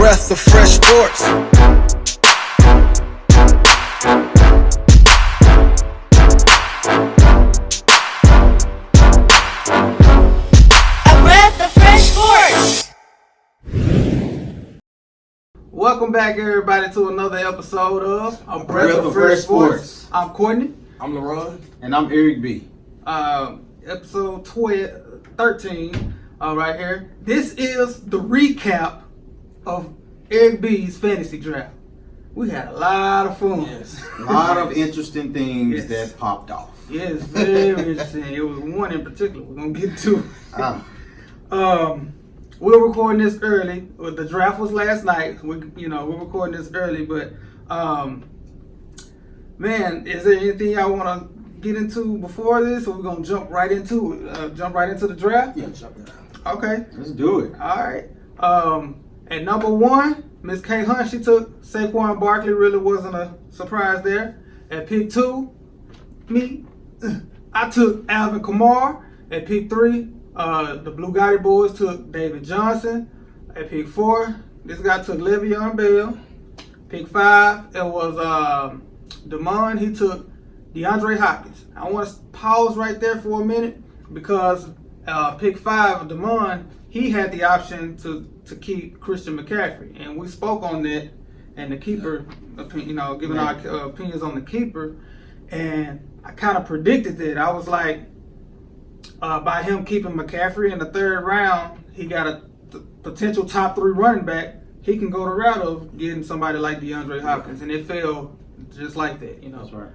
breath of fresh sports. Welcome back, everybody, to another episode of A Breath of Fresh Sports. I'm Courtney. I'm LaRon. And I'm Erric B. Episode 13 right here. This is the recap of Erric B's fantasy draft. We had a lot of fun. Yes. A lot of interesting things that popped off. Yes, very interesting. It was one in particular we're going to get to. We're recording this early. Well, the draft was last night. We're recording this early, but man, is there anything y'all want to get into before this, or we're gonna jump right into the draft? Yeah, jump in. Okay, let's do it. All right. At number 1, Miss K Hunt, she took Saquon Barkley. Really wasn't a surprise there. At pick 2, I took Alvin Kamara. At pick 3. The Blue Gotti boys took David Johnson. At pick 4, this guy took Le'Veon Bell. Pick 5, it was Damon. He took DeAndre Hopkins. I want to pause right there for a minute because pick 5, Damon, he had the option to keep Christian McCaffrey, and we spoke on that and the keeper, giving our opinions on the keeper, and I kind of predicted that. I was like, by him keeping McCaffrey in the 3rd round, he got a potential top 3 running back. He can go the route of getting somebody like DeAndre Hopkins, and it fell just like that. That's right.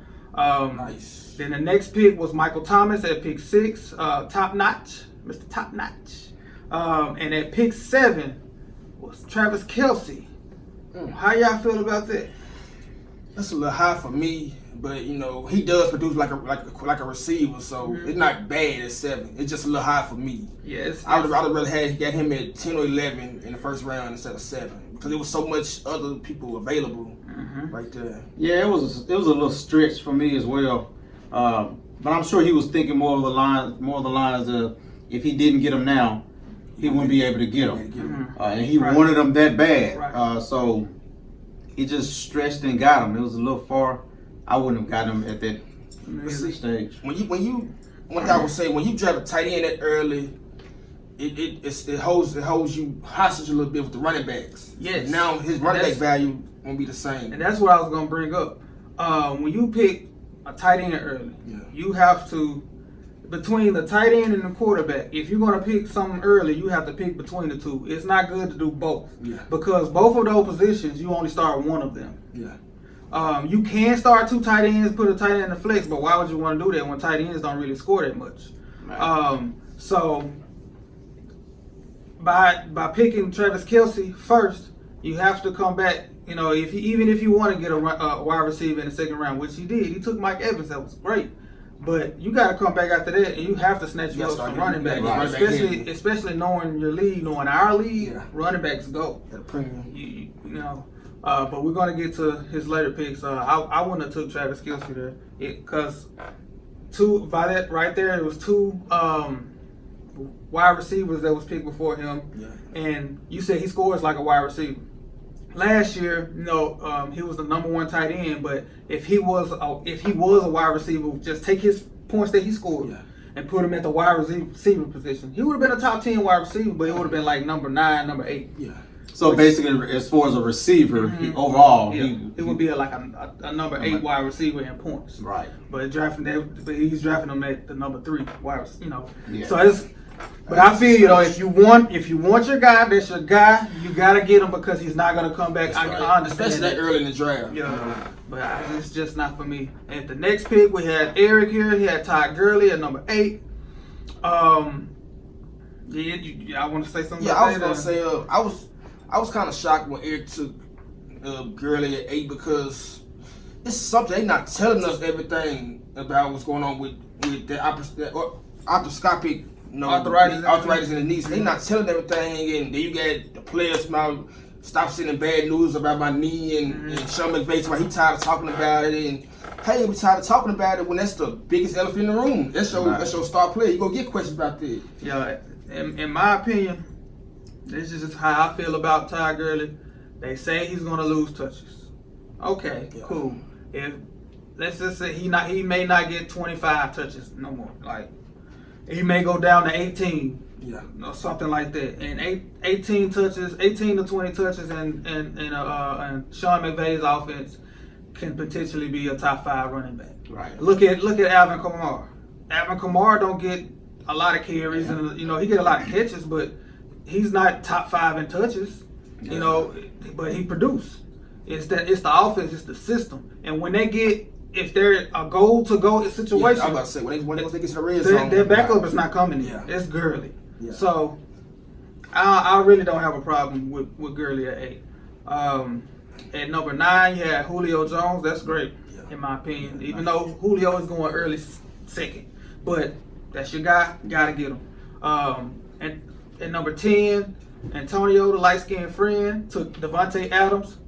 Nice. Then the next pick was Michael Thomas at pick 6, top notch, Mr. Top Notch. And at pick 7 was Travis Kelce. How y'all feel about that? That's a little high for me, but he does produce like a receiver, so it's not bad at 7. It's just a little high for me. Yes. I would rather got him at 10 or 11 in the 1st round instead of 7 because there was so much other people available right there. Yeah, it was a little stretch for me as well, but I'm sure he was thinking more of the lines of if he didn't get him now, he wouldn't be able to get him, and he wanted him that bad. Right. So he just stretched and got him. It was a little far. I wouldn't have gotten him at that stage. One thing I would say, when you draft a tight end that early, it holds you hostage a little bit with the running backs. Yes. Now his running back value won't be the same. And that's what I was going to bring up. When you pick a tight end early, you have to, between the tight end and the quarterback, if you're going to pick something early, you have to pick between the two. It's not good to do both. Yeah. Because both of those positions, you only start one of them. Yeah. You can start 2 tight ends, put a tight end in the flex, but why would you want to do that when tight ends don't really score that much? Right. So by picking Travis Kelce first, you have to come back. Even if you want to get a wide receiver in the 2nd round, which he did, he took Mike Evans. That was great. But you got to come back after that, and you have to snatch you up some running backs, especially knowing your league, knowing our league. Yeah. Running backs go. At a premium. But we're gonna get to his later picks. I wouldn't have took Travis Kelce there because by that right there, it was 2 wide receivers that was picked before him. Yeah. And you said he scores like a wide receiver. Last year, he was the number 1 tight end. But if he was a wide receiver, just take his points that he scored and put him at the wide receiver position, he would have been a top 10 wide receiver, but it would have been like number 9, number 8. Yeah. So basically, as far as a receiver, overall, he would be like a number 8 wide receiver in points. Right. But he's drafting him at the number 3 wide receiver. Yeah. So it's. But I feel if you want your guy, that's your guy. You gotta get him because he's not gonna come back. I understand, especially that early in the draft. Yeah. But it's just not for me. At the next pick, we had Erric here. He had Todd Gurley at number 8. I want to say something. Yeah, about I was gonna say I was kind of shocked when Erric took Gurley at 8 because it's something they're not telling us everything about what's going on with the arthroscopic arthritis in the knees. They're not telling everything, and then you get the players stop sending bad news about my knee, and Sean McVay, why he tired of talking about it, and hey, we tired of talking about it when that's the biggest elephant in the room. That's your star player. You gonna get questions about that. Yeah, in my opinion, this is just how I feel about Todd Gurley. They say he's going to lose touches. Okay, Yeah. cool. If let's just say he may not get 25 touches no more. Like he may go down to 18. Yeah. Or something like that. And 18 to 20 touches and Sean McVay's offense can potentially be a top 5 running back. Right. Look at Alvin Kamara. Alvin Kamara don't get a lot of carries and he get a lot of catches, but he's not top 5 in touches. But he produce. It's the offense, it's the system. And when they get, if they're a goal-to-goal situation, I was about to say, when they get to the red zone, their backup is not coming in. Yeah. It's Gurley. Yeah. So I really don't have a problem with Gurley at 8. At number 9, you had Julio Jones. That's great, in my opinion. Even though Julio is going early second, but that's your guy. Gotta get him. And at number 10, Antonio, the light-skinned friend, took Devontae Adams.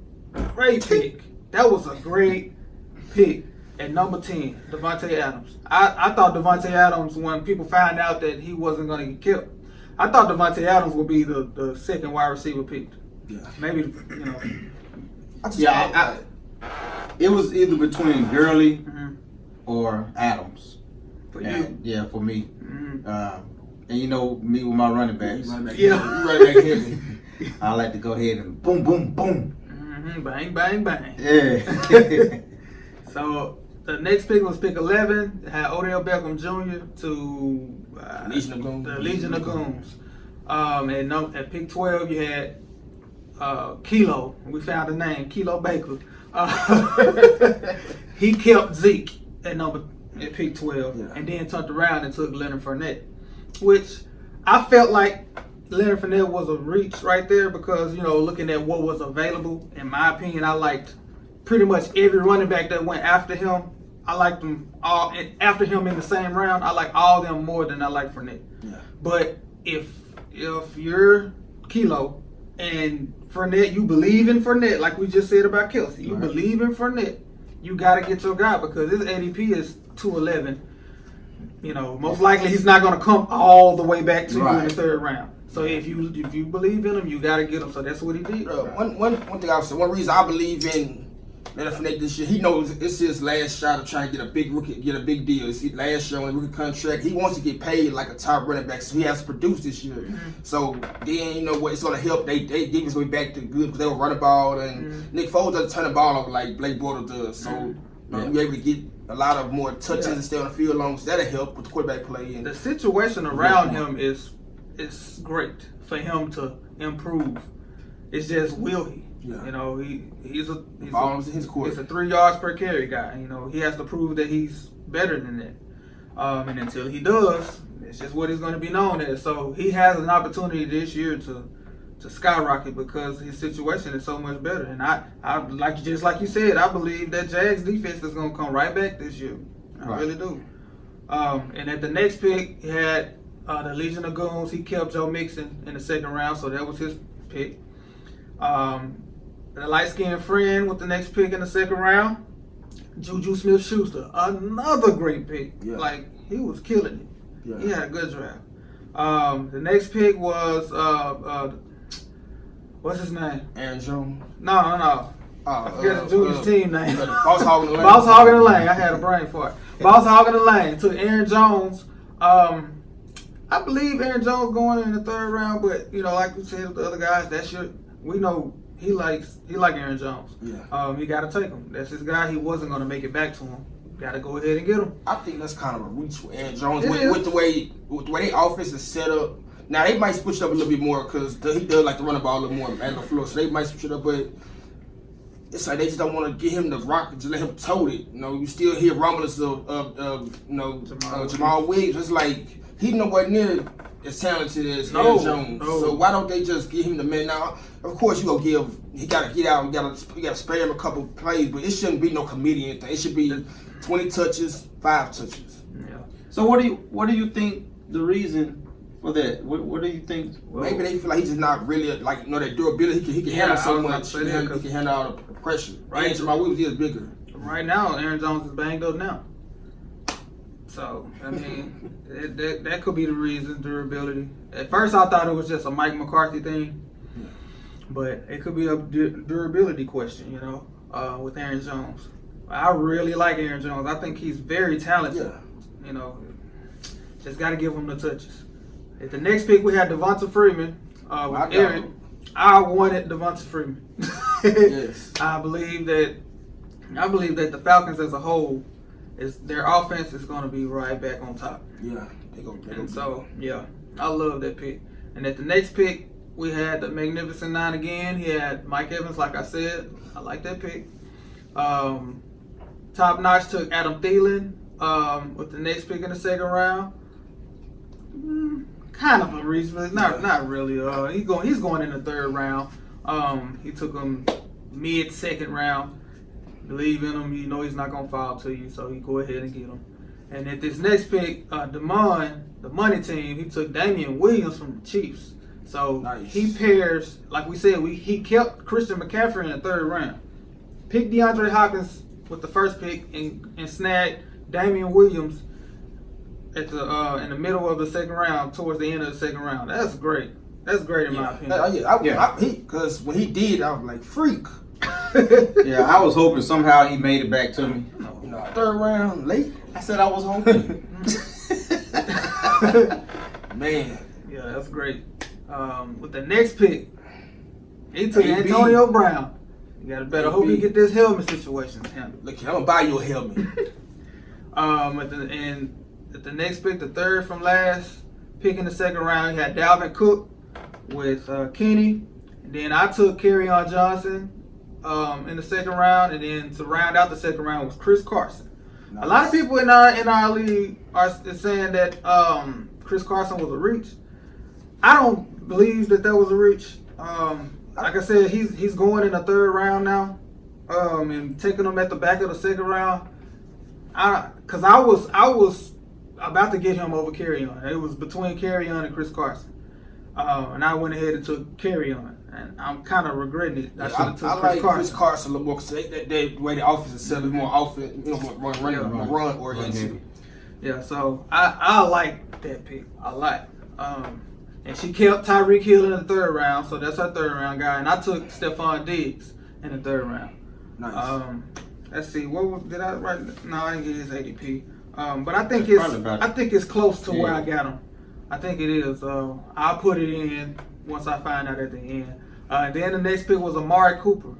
Great pick. That was a great pick. At number 10, Devontae Adams. I thought Devontae Adams, when people found out that he wasn't going to get killed, I thought Devontae Adams would be the second wide receiver picked. Yeah. Maybe, It was either between Gurley or Adams. For you. Yeah, for me. Mm-hmm. And me with my running backs. You running Yeah. back heavy. I like to go ahead and boom, boom, boom. Mm-hmm. Bang, bang, bang. Yeah. So the next pick was pick 11. It had Odell Beckham Jr. to Legion of Goons. the Legion of Goons. At pick 12, you had Kilo. We found the name, Kilo Baker. He kept Zeke at pick 12, and then turned around and took Leonard Fournette, which I felt like Leonard Fournette was a reach right there because, looking at what was available, in my opinion, I liked pretty much every running back that went after him. I liked them all. And after him in the same round, I like all of them more than I like Fournette. Yeah. But if you're Kilo and Fournette, you believe in Fournette, like we just said about Kelsey, you believe in Fournette, you got to get your guy because his ADP is 211. Most likely he's not going to come all the way back to you in the third round. So if you believe in him, you got to get him. So that's what he did. One thing I would say, one reason I believe in Leonard Fournette this year, he knows it's his last shot of trying to get a big rookie, get a big deal. It's his last year on the rookie contract. He wants to get paid like a top running back, so he has to produce this year. So then it's going to help. They defense way back to good because they will run the ball, and Nick Foles doesn't turn the ball over like Blake Bortles does. So you're able to get a lot of more touches and stay on the field long, so that'll help with the quarterback play. And the situation around him is great for him to improve. It's just will he? Yeah. He's his court. He's a 3 yards per carry guy. He has to prove that he's better than that. And until he does, it's just what he's going to be known as. So he has an opportunity this year to skyrocket because his situation is so much better. And I like you said, I believe that Jags defense is going to come right back this year. I really do. And at the next pick, he had the Legion of Goons. He kept Joe Mixon in the second round, so that was his pick. The light-skinned friend with the next pick in the second round, Juju Smith-Schuster, another great pick. Yeah. Like, he was killing it. Yeah. He had a good draft. The next pick was what's his name? Aaron Jones. No. I forget Juju's team name. Boss Hog in the Lane. Boss Hog in the Lane. I had a brain fart. Boss Hog in the Lane took Aaron Jones. I believe Aaron Jones going in the third round, but like we said with the other guys, we know he like Aaron Jones. Yeah. He got to take him. That's his guy. He wasn't going to make it back to him. Got to go ahead and get him. I think that's kind of a reach for Aaron Jones with the way their offense is set up. Now they might switch it up a little bit more because he does like to run the ball a little more at the floor, so they might switch it up. But it's like they just don't want to get him the rock and just let him tote it. You still hear rumblings of Jamal Williams. It's like he's nowhere near as talented as Aaron Jones. No. So why don't they just give him the man? Now, of course, he got to get out. You got to spare him a couple plays, but it shouldn't be no comedian thing. It should be 20 touches, 5 touches. Yeah. So what do you think the reason for that? What do you think? Maybe they feel like he's just not really like that durability. He can handle so much. He can handle all the pressure. Right. Jamal Williams is bigger. Right now, Aaron Jones is banged up now. So, I mean, that could be the reason, durability. At first, I thought it was just a Mike McCarthy thing. but it could be a durability question, you know, with Aaron Jones. I really like Aaron Jones. I think he's very talented. Yeah. You know, just got to give him the touches. At the next pick, we had Devonta Freeman with Erric. I wanted Devonta Freeman. Yes. I believe that the Falcons as a whole, their offense is going to be right back on top. Yeah. I love that pick. And at the next pick, we had the Magnificent Nine again. He had Mike Evans, like I said. I like that pick. Top Notch took Adam Thielen with the next pick in the second round. Kind of a reason, but not really. He's going in the third round. He took him mid-second round. Believe in him. You know he's not going to fall to you, so you go ahead and get him. And at this next pick, the money team, he took Damian Williams from the Chiefs. So nice. He pairs, like we said, he kept Christian McCaffrey in the third round. Picked DeAndre Hopkins with the first pick and snagged Damian Williams at the in the middle of the second round, towards the end of the second round. That's great. That's great in my opinion. Because when he did, I was like, freak. Yeah, I was hoping somehow he made it back to me. No, third round, late. I said I was hoping. Man. Yeah, that's great. With the next pick, he took Antonio Brown. You gotta better hope you get this helmet situation handled. Look, I'm gonna buy you a helmet. At the next pick, the third from last pick in the second round, you had Dalvin Cook with Kenny. And then I took Kerryon Johnson in the second round, and then to round out the second round was Chris Carson. Nice. A lot of people in our league are saying that Chris Carson was a reach. I don't believe that was a reach. Like I said, he's going in the third round now, and taking him at the back of the second round. Because I was about to get him over Kerryon. It was between Kerryon and Chris Carson, and I went ahead and took Kerryon. And I'm kind of regretting it. I like Chris Carson a little more because the way the offense is set is more offense, run oriented. Yeah, so I like that pick. I like. And she kept Tyreek Hill in the third round, so that's her third round guy. And I took Stephon Diggs in the third round. Nice. Let's see, did I write? No, I didn't get his ADP. But I think it's close to where I got him. I think it is. I'll put it in once I find out at the end. Then the next pick was Amari Cooper.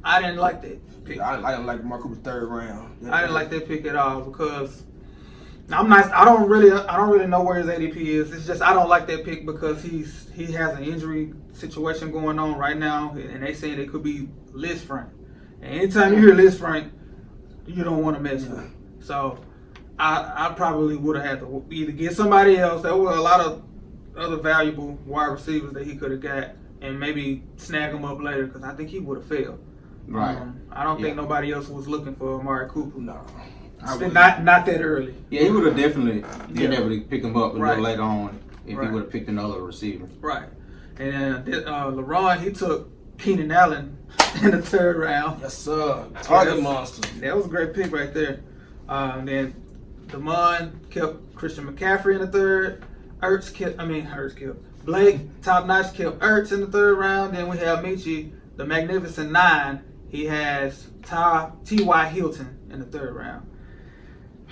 I didn't like that pick. I didn't like Amari Cooper third round. I didn't like that pick at all because I don't really know where his ADP is. It's just I don't like that pick because he has an injury situation going on right now, and they saying it could be Liz Frank. And anytime you hear Liz Frank, you don't want to mess with him. So I probably would have had to either get somebody else. There were a lot of other valuable wide receivers that he could have got, and maybe snag them up later because I think he would have failed. Right. I don't think nobody else was looking for Amari Cooper. No. Not that early. Yeah, he would have definitely been able to pick him up a little later on if he would have picked another receiver. Right. And then LeBron, he took Keenan Allen in the third round. Yes, sir. Target monster. That was a great pick right there. Then Damon kept Christian McCaffrey in the third. Ertz kept Blake, Top Notch kept Ertz in the third round. Then we have Michi, the Magnificent Nine. He has T.Y. Hilton in the third round.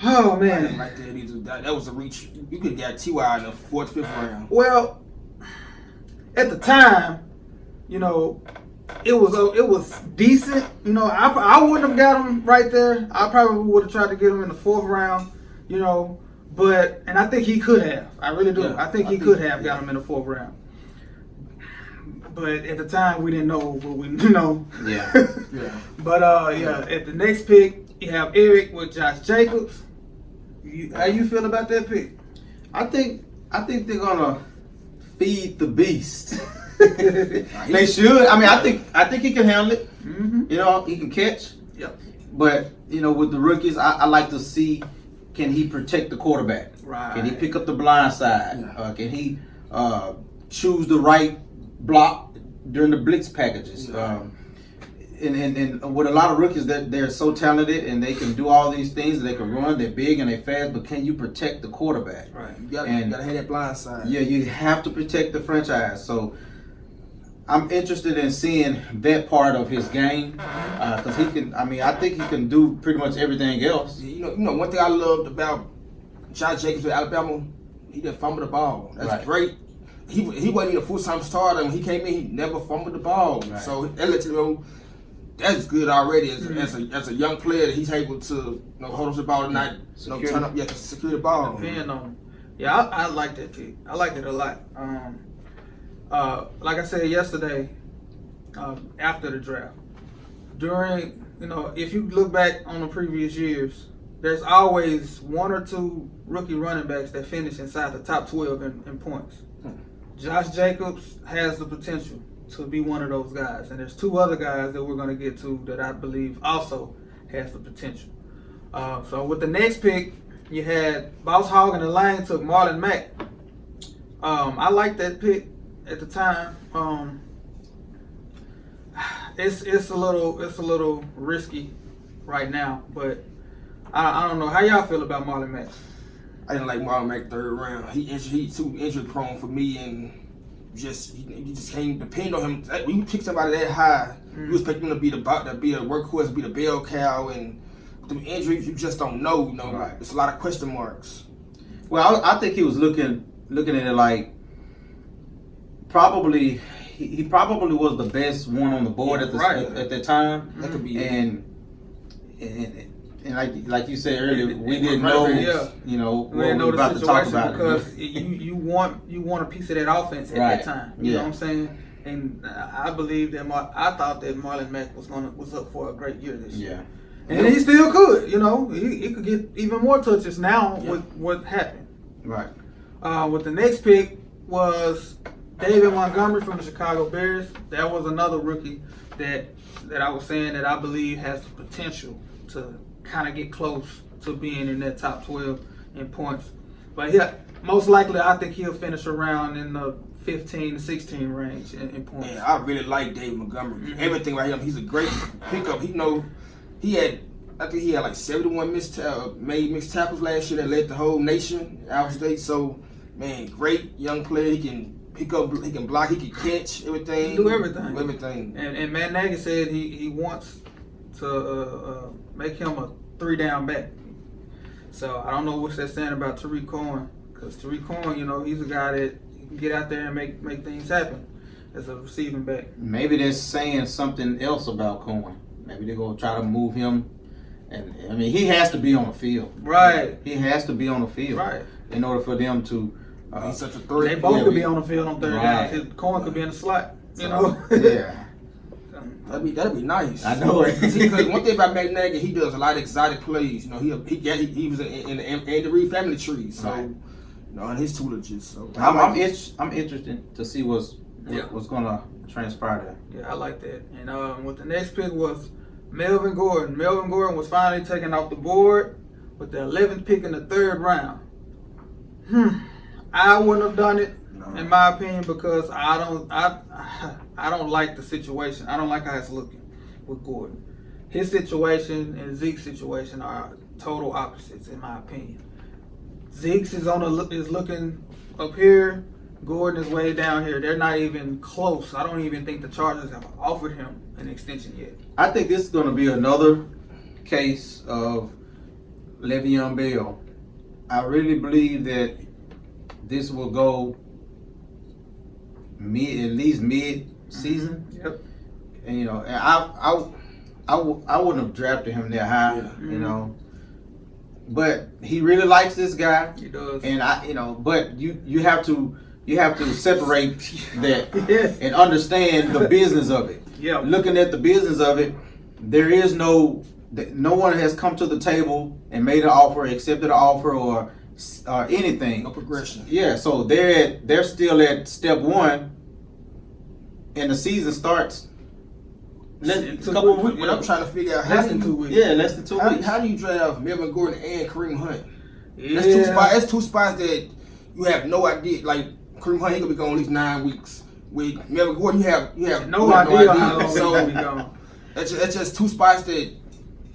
Oh, man. I didn't like that either. That was a reach. You could get T.Y. in the fourth, fifth round. Well, at the time, it was decent. I wouldn't have got him right there. I probably would have tried to get him in the fourth round, and I think he could have. I really do. Yeah, I think he could have got him in the fourth round. But at the time, we didn't know what we know. Yeah. Yeah. But, at the next pick, you have Erric with Josh Jacobs. How you feel about that pick? I think they're gonna feed the beast. They should. I mean, I think he can handle it. Mm-hmm. He can catch. Yep. But with the rookies, I like to see, can he protect the quarterback? Right. Can he pick up the blind side? Yeah. Can he choose the right block during the blitz packages? Yeah. And with a lot of rookies, they're so talented and they can do all these things. They can run, they're big and they're fast, but can you protect the quarterback? Right. You gotta have that blind side. Yeah, you have to protect the franchise. So I'm interested in seeing that part of his game because he can. I mean, I think he can do pretty much everything else. You know, one thing I loved about Josh Jacobs at Alabama, he didn't fumble the ball. That's Right. great. He wasn't even a full-time starter. When he came in, he never fumbled the ball. Right. So that lets you know that's good already as a young player that he's able to hold up the ball and not turn up, secure the ball. Depending on him. Yeah, I like that pick. I liked it a lot. Like I said yesterday, after the draft, during if you look back on the previous years, there's always one or two rookie running backs that finish inside the top 12 in points. Josh Jacobs has the potential to be one of those guys, and there's two other guys that we're going to get to that I believe also has the potential. So with the next pick, you had Boss Hogg and the Lane took Marlon Mack. I liked that pick at the time. It's a little risky right now, but I don't know how y'all feel about Marlon Mack. I didn't like Marlon Mack third round. He's too injury prone for me, and you just can't depend on him. When you pick somebody that high, you expect him to be a workhorse, be the bell cow, and with the injuries you just don't know. Right. It's a lot of question marks. Well, I think he was looking at it like probably he probably was the best one on the board at that time. That could be and like you said earlier, we didn't know we what we didn't were know about the to talk situation about because you want a piece of that offense at that time. You know what I'm saying? And I believe that I thought that Marlon Mack was up for a great year this year. Yeah. And he still could. He could get even more touches now with what happened. Right. With the next pick was David Montgomery from the Chicago Bears. That was another rookie that I was saying that I believe has the potential to kind of get close to being in that top 12 in points. But most likely I think he'll finish around in the 15 to 16 range in points. Man, I really like David Montgomery. Everything about him, he's a great pickup. I think he had like 71 missed tackles last year that led the whole nation out state. So, man, great young player. He can pick up, he can block, he can catch, everything. He do everything. Everything. And Matt Nagy said he wants to make him a 3-down back. So I don't know what that's saying about Tariq Cohen, because Tariq Cohen, he's a guy that can get out there and make things happen as a receiving back. Maybe they're saying something else about Cohen. Maybe they're gonna try to move him. And I mean, he has to be on the field. Right. He has to be on the field. Right. In order for them to. He's such a threat. They both could be on the field on third Right. down. Cohen could be in the slot. Yeah. That'd be nice. I know it. Because one thing about Matt Nagy, he does a lot of exotic plays. He was in the Andy Reid family tree. So, Right. and his toolages. So I'm interested to see what's gonna transpire there. Yeah, I like that. And with the next pick was Melvin Gordon. Melvin Gordon was finally taken off the board with the 11th pick in the third round. I wouldn't have done it, in my opinion, because I don't like the situation. I don't like how it's looking with Gordon. His situation and Zeke's situation are total opposites, in my opinion. Zeke's is looking up here. Gordon is way down here. They're not even close. I don't even think the Chargers have offered him an extension yet. I think this is going to be another case of Le'Veon Bell. I really believe that this will go at least mid-season. Yep. And I wouldn't have drafted him that high. But he really likes this guy. He does. And but you have to separate that Yes. and understand the business of it. Yeah. Looking at the business of it, there is no one has come to the table and made an offer, accepted an offer, or anything. no progression. Yeah, so they're still at step one, and the season starts. What I'm trying to figure out, Less than 2 weeks. Yeah, less than 2 weeks. How do you draft Melvin Gordon and Kareem Hunt? Yeah. That's two spots that you have no idea. Like Kareem Hunt, he gonna be gone at least 9 weeks. With Melvin Gordon, you have No idea how long So he's gonna be gone. that's just two spots that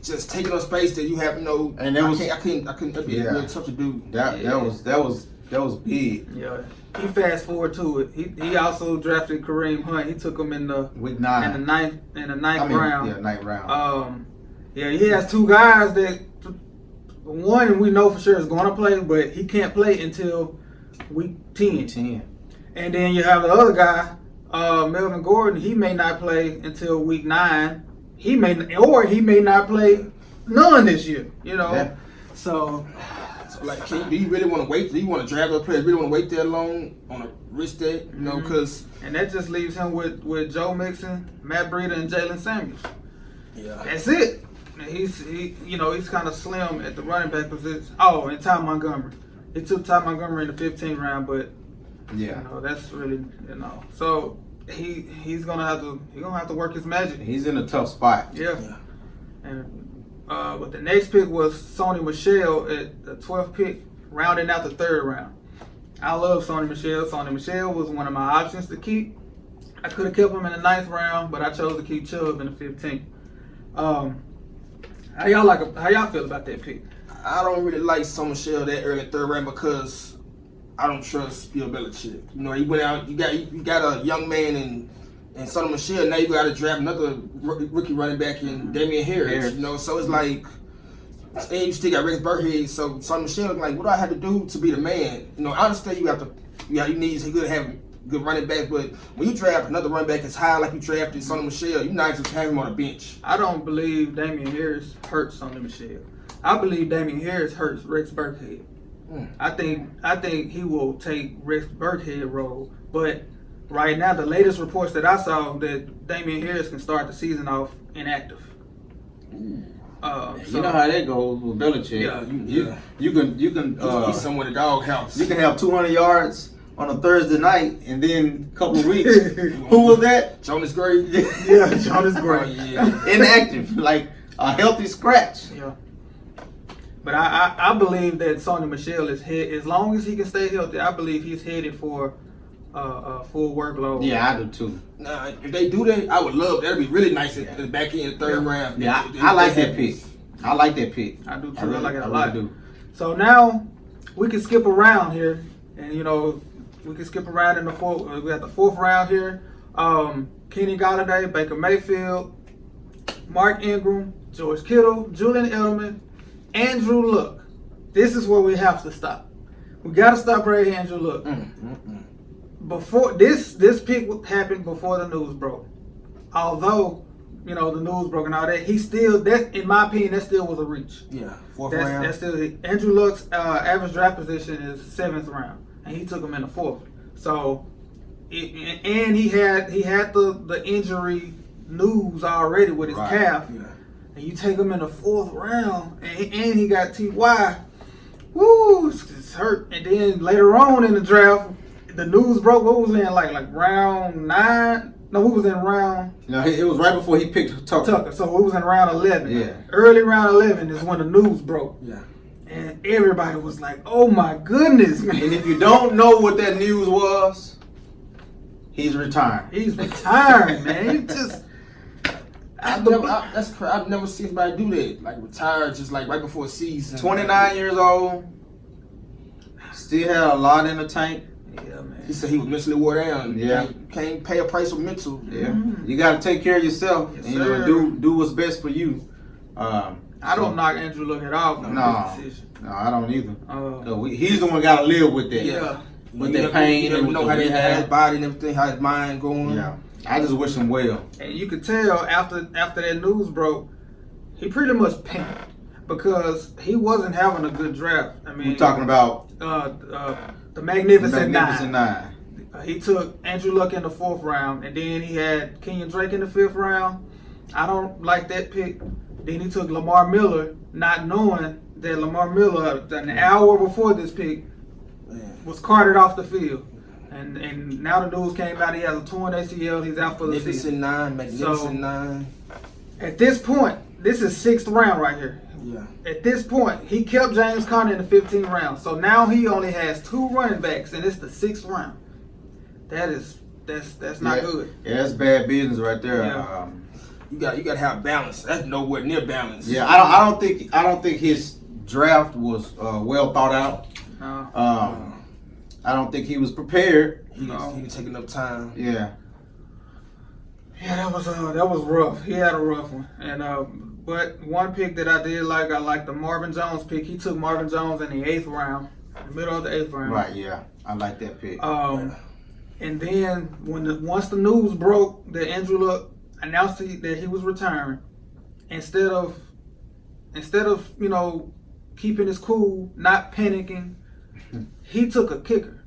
just taking up space that you have And that was I couldn't that'd be real tough to do. That was big. Yeah. He fast forward to it. He also drafted Kareem Hunt. He took him in the Week 9. in the ninth round. Yeah, 9th round. Yeah, he has two guys that one we know for sure is going to play, but he can't play until week 10. 10. And then you have the other guy, Melvin Gordon. He may not play until week 9. He may not play none this year. You know, Yeah. so. Like, do you really want to wait? Do you want to draft those players? Really want to wait that long on a risk that? You know, because And that just leaves him with Joe Mixon, Matt Breida, and Jalen Samuels. yeah, That's it. And he's kind of slim at the running back position. Oh, and Ty Montgomery. He took Ty Montgomery in the 15th round, but Yeah. that's really So he's gonna have to work his magic. He's in a tough spot. Yeah. And but the next pick was Sony Michel at the 12th pick, rounding out the 3rd round. I love Sony Michel. Sony Michel was one of my options to keep. I could have kept him in the 9th round, but I chose to keep Chubb in the 15th. How y'all feel about that pick? I don't really like Sony Michel that early 3rd round because I don't trust Bill Belichick. You know, he went out. You got a young man in Sony Michel. Now you got to draft another rookie running back in Damian Harris. You know, so it's like, and you still got Rex Burkhead. So Sony Michel, like, what do I have to do to be the man? You know, I understand you need to have good running back, but when you draft another running back as high like you drafted Sony Michel, you're not just having him on the bench. I don't believe Damian Harris hurts Sony Michel. I believe Damian Harris hurts Rex Burkhead. I think he will take Rex Burkhead role, but right now the latest reports that I saw that Damian Harris can start the season off inactive. You know how that goes with Belichick. Yeah, you can He's somewhere in the doghouse. you can have 200 yards on a Thursday night, and then a couple of weeks. Who was that? Jonas Gray. Yeah, Jonas Gray. Yeah. Inactive, like a healthy scratch. Yeah. But I believe that Sony Michel is as long as he can stay healthy, I believe he's headed for a full workload. Yeah, I do too. Nah, if they do that, I would love that. That'd be really nice at the back end of the 3rd round. Yeah, I like that pick. I like that pick. I do too. I like it a I lot. really do. So now we can skip around here, and we can skip around in the 4th. We got the 4th round here. Kenny Golladay, Baker Mayfield, Mark Ingram, George Kittle, Julian Edelman, Andrew Luck. This is where we have to stop. We got to stop right here, Andrew Luck. Before this pick happened before the news broke. Although, the news broke and all that, in my opinion, that still was a reach. Yeah, 4th round. That's still Andrew Luck's average draft position is 7th round, and he took him in the 4th. So, and he had the injury news already with his calf. Yeah. And you take him in the 4th round, and he got TY. Woo, it's hurt. And then later on in the draft, the news broke. What was in like round 9? No, who was in round? No, it was right before he picked Tucker. So it was in round 11. Yeah. Early round 11 is when the news broke. Yeah. And everybody was like, "Oh my goodness, man!" And if you don't know what that news was, he's retiring. He's retiring, man. He just. I've never seen anybody do that. Like retire just like right before a season. 29 years old. Still had a lot in the tank. Yeah, man. He said he was mentally wore down. Yeah. Can't pay a price of mental. Yeah. You got to take care of yourself. Yes, and, sir. do what's best for you. I don't knock Andrew Luck at all for his decision. No, I don't either. Uh, He's the one got to live with that. Yeah. With that pain You and never with know the how his rehab. body and everything, how his mind going. Yeah. I just wish him well. And you could tell after that news broke, he pretty much panicked because he wasn't having a good draft. I mean, We're talking about the Magnificent Magnificent Nine. Nine. He took Andrew Luck in the 4th round, and then he had Kenyon Drake in the 5th round. I don't like that pick. Then he took Lamar Miller, not knowing that Lamar Miller, an hour before this pick, was carted off the field. And now the news came out he has a torn ACL. He's out for the season. Magnificent Nine. At this point, this is 6th round right here. Yeah. At this point, he kept James Conner in the 15th round. So now he only has 2 running backs, and it's the 6th round. That's not good. Yeah, that's bad business right there. Yeah. You got to have balance. That's nowhere near balance. Yeah, I don't think his draft was well thought out. I don't think he was prepared. He didn't take enough time. Yeah. Yeah, that was rough. He had a rough one. And but one pick that I did like, I like the Marvin Jones pick. He took Marvin Jones in the 8th round, the middle of the 8th round. Right. Yeah. I like that pick. And then once the news broke that Andrew Luck announced that he was retiring, instead of keeping his cool, not panicking, he took a kicker.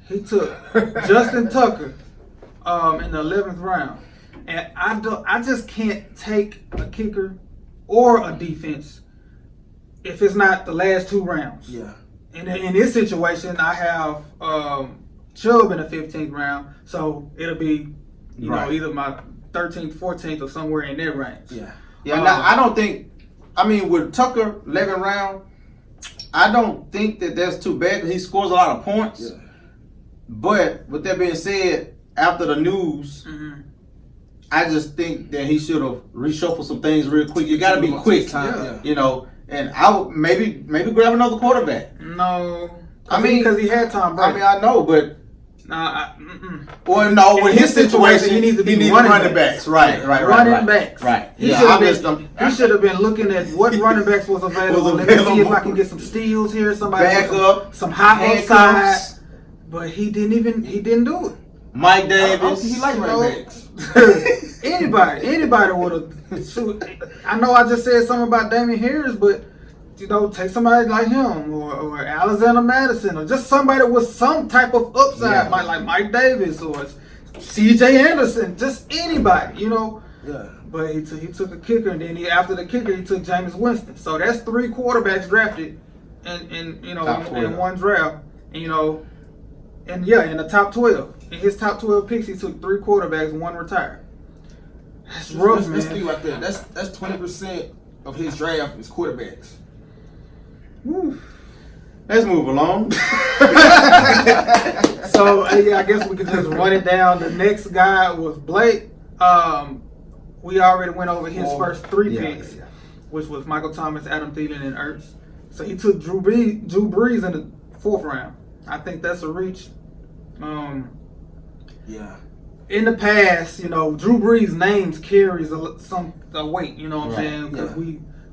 He took Justin Tucker in the 11th round. And I just can't take a kicker or a defense if it's not the last 2 rounds. Yeah. And in this situation, I have Chubb in the 15th round, so it'll be either my 13th, 14th, or somewhere in that range. Yeah. Yeah. Now, I don't think. I mean, with Tucker 11th round, I don't think that that's too bad because he scores a lot of points. Yeah. But with that being said, after the news, I just think that he should have reshuffled some things real quick. You got to be quick, you know. And I would maybe grab another quarterback. No, I mean, because he had Tom Brady. I mean, I know, but well, no, with his situation, he needs to be running backs. Right. Running backs. Right. He should have been looking at what running backs was available. Let me see if I can get some steals here. Somebody back up, some high upside. But he didn't do it. Mike I Davis. don't think he like running backs. Anybody would have. I know I just said something about Damian Harris, but take somebody like him or Alexander Madison or just somebody with some type of upside, like Mike Davis or C.J. Anderson, just anybody, Yeah. But he took a kicker, and then after the kicker he took Jameis Winston. So that's 3 quarterbacks drafted, in one draft, and in the top 12. In his top 12 picks, he took 3 quarterbacks, 1 retired. That's rough, man. Let's think right there. That's 20% of his draft is quarterbacks. Woo. Let's move along. So I guess we could just run it down. The next guy was Blake. We already went over his first 3 picks, which was Michael Thomas, Adam Thielen, and Ertz. So he took Drew Brees in the 4th round. I think that's a reach. Yeah. In the past, Drew Brees' names carries a weight. You know what I'm saying? Because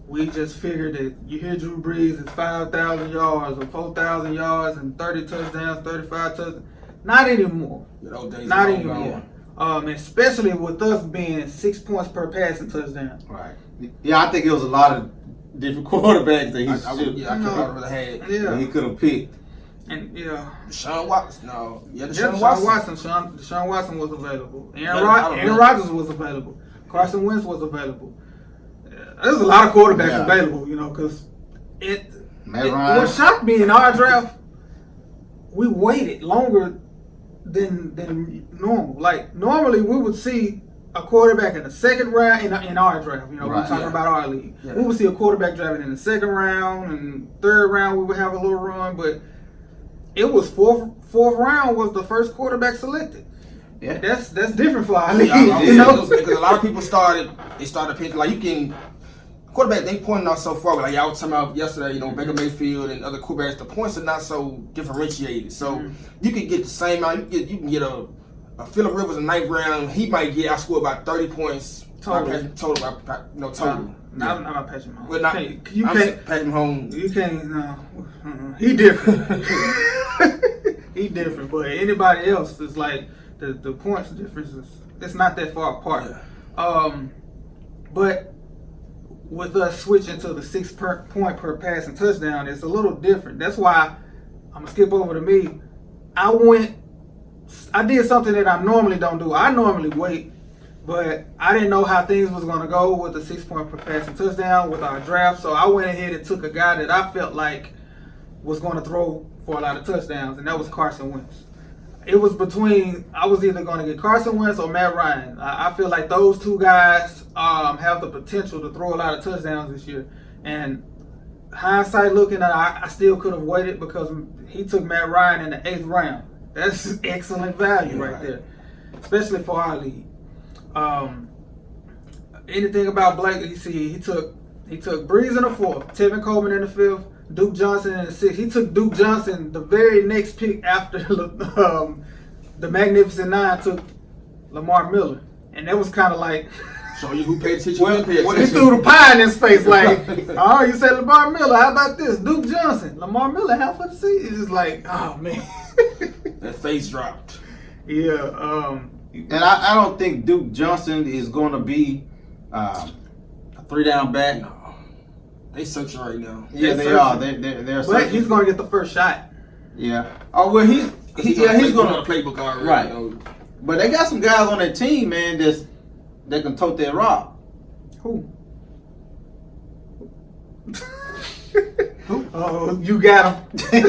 we just figured that you hear Drew Brees is 5,000 yards or 4,000 yards and 30 touchdowns, 35 touchdowns. Not anymore. Not anymore. Especially with us being 6 points per passing touchdown. Right. Yeah, I think it was a lot of different quarterbacks that he could have picked. And Deshaun Watson. No. Yeah, Deshaun Watson was available. Aaron Rodgers was available. Carson Wentz was available. There's a lot of quarterbacks available, because what shocked me in our draft, we waited longer than normal. Like, normally we would see a quarterback in the 2nd round in our draft. We're talking about our league. Yeah. We would see a quarterback drafted in the 2nd round, and 3rd round we would have a little run, but it was 4th round was the first quarterback selected. Yeah, that's different for our league. Because a lot of people started picking, like, you can quarterback, they pointing out so far, like y'all was talking about yesterday, Baker Mayfield and other quarterbacks, the points are not so differentiated. So you can get the same amount. You can get a Phillip Rivers in 9th round. He might get outscored by 30 points total. Total. I'm not Patrick Mahomes. Well, you can't Patrick Mahomes. You can't. No, he different. He different. But anybody else is like the points difference. It's not that far apart. Yeah. But with us switching to the 6 point per passing touchdown, it's a little different. That's why I'm gonna skip over to me. I did something that I normally don't do. I normally wait, but I didn't know how things was gonna go with the 6 point per passing touchdown with our draft. So I went ahead and took a guy that I felt like was gonna throw for a lot of touchdowns, and that was Carson Wentz. It was I was either going to get Carson Wentz or Matt Ryan. I feel like those 2 guys have the potential to throw a lot of touchdowns this year. And hindsight looking, I still could have waited because he took Matt Ryan in the 8th round. That's excellent value right there, especially for our league. Anything about Blake? You see, he took Breeze in the 4th, Tevin Coleman in the 5th, Duke Johnson in the 6th. He took Duke Johnson the very next pick after the Magnificent Nine took Lamar Miller. And that was kind of like... Show you who paid attention. He threw the pie in his face like, oh, you said Lamar Miller. How about this? Duke Johnson. Lamar Miller, half of the season. It's just like, oh, man. That face dropped. Yeah. And I don't think Duke Johnson is going to be a 3-down back. No. They searching right now. Yeah, they are. They're But searching. he's going to get the first shot. Yeah. Oh, well, he's going to playbook already. Right. You know. But they got some guys on that team, man, that can tote that rock. Who? Oh, you got him.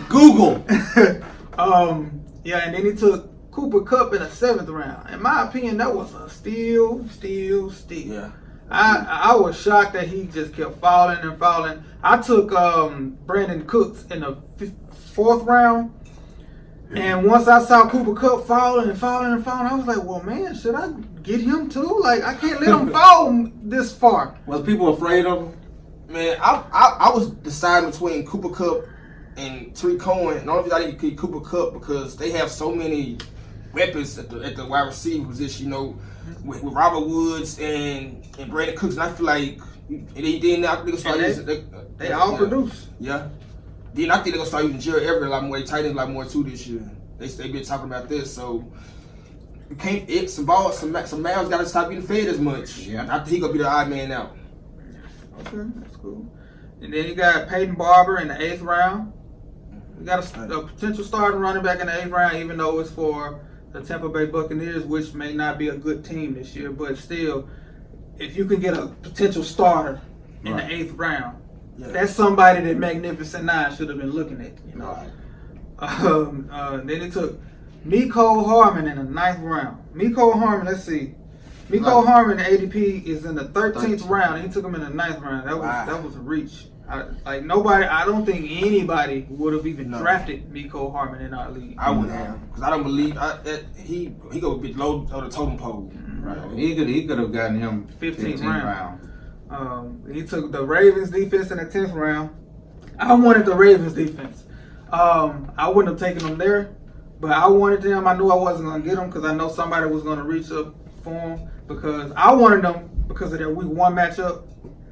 Google. Yeah, and then he took Cooper Kupp in the 7th round. In my opinion, that was a steal. Yeah. I was shocked that he just kept falling and falling. I took Brandon Cooks in the 4th round. And once I saw Cooper Kupp falling, I was like, well, man, should I get him too? Like, I can't let him fall this far. Was people afraid of him? Man, I was deciding between Cooper Kupp and Tariq Cohen. And the only reason I didn't pick Cooper Kupp because they have so many weapons at the wide receiver position, you know, with Robert Woods and Brandon Cooks. And I feel like They all produce. Yeah. Then I think they're going to start using Jerry Everett a lot more, tight ends a lot more too this year. They've been talking about this, so some males got to stop getting fed as much. Yeah. I think he's going to be the odd man out. Okay, that's cool. And then you got Peyton Barber in the 8th round. We got a potential starting running back in the 8th round, even though it's for the Tampa Bay Buccaneers, which may not be a good team this year. But still, if you can get a potential starter in the 8th round, that's somebody that Magnificent Nine should have been looking at. You know. Right. Then he took Mecole Hardman in the 9th round. Mecole Hardman, let's see. Mecole Hardman, the ADP is in the 13th round. He took him in the 9th round. That was a reach. I don't think anybody would have even drafted Mecole Hardman in our league. I wouldn't have, because I don't believe that he go be low on the totem pole. Right. He could have gotten him 15th round. He took the Ravens defense in the 10th round. I wanted the Ravens defense. I wouldn't have taken them there, but I wanted them. I knew I wasn't going to get them because I know somebody was going to reach up for them because I wanted them because of their week 1 matchup.